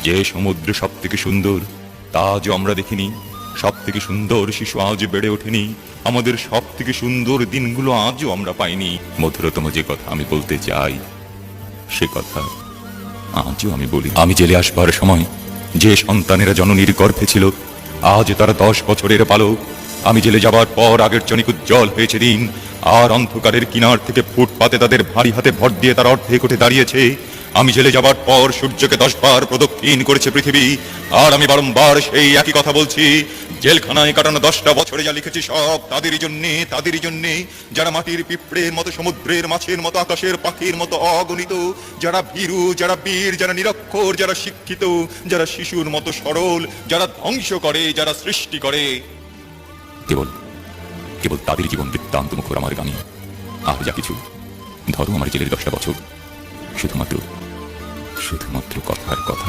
যে সমুদ্র সব থেকে সুন্দর তা আজও আমরা দেখিনি, সব থেকে সুন্দর শিশু আজ বেড়ে ওঠেনি, আমাদের সব থেকে সুন্দর দিনগুলো আজও আমরা পাইনি। মধুরতম যে কথা আমি বলতে চাই সে কথা আজও আমি বলি। আমি জেলে আসবার সময় যে সন্তানেরা জননীর গর্ভে ছিল আজ তারা 10 বছরের বালক। আমি জেলে যাবার পর আগের জনিক উজ্জ্বল হয়েছে দিন, আর অন্ধকারের কিনার থেকে ফুটপাতে তাদের ভারী হাতে ভর দিয়ে তার অর্ধেক উঠে দাঁড়িয়েছে। আমি জেলে যাবার পর সূর্যকে 10 বার প্রদক্ষিণ করেছে পৃথিবী, আর আমি বারংবার সেই একই কথা বলছি। জেলখানায় কাটানো 10টা বছরে যা লিখেছি সব তাদেরই জন্যে, যারা মাটির পিঁপড়ের মতো, সমুদ্রের মাছের মতো, আকাশের পাখির মতো অগণিত, যারা ভীরু, যারা বীর, যারা নিরক্ষর, যারা শিক্ষিত, যারা শিশুর মতো সরল, যারা ধ্বংস করে, যারা সৃষ্টি করে। কেবল কেবল তাদের জীবন বৃত্তান্ত মুখর আমার গানে। আর যা কিছু ধরো আমার জেলের 10টা বছর, শুধুমাত্র কথার কথা।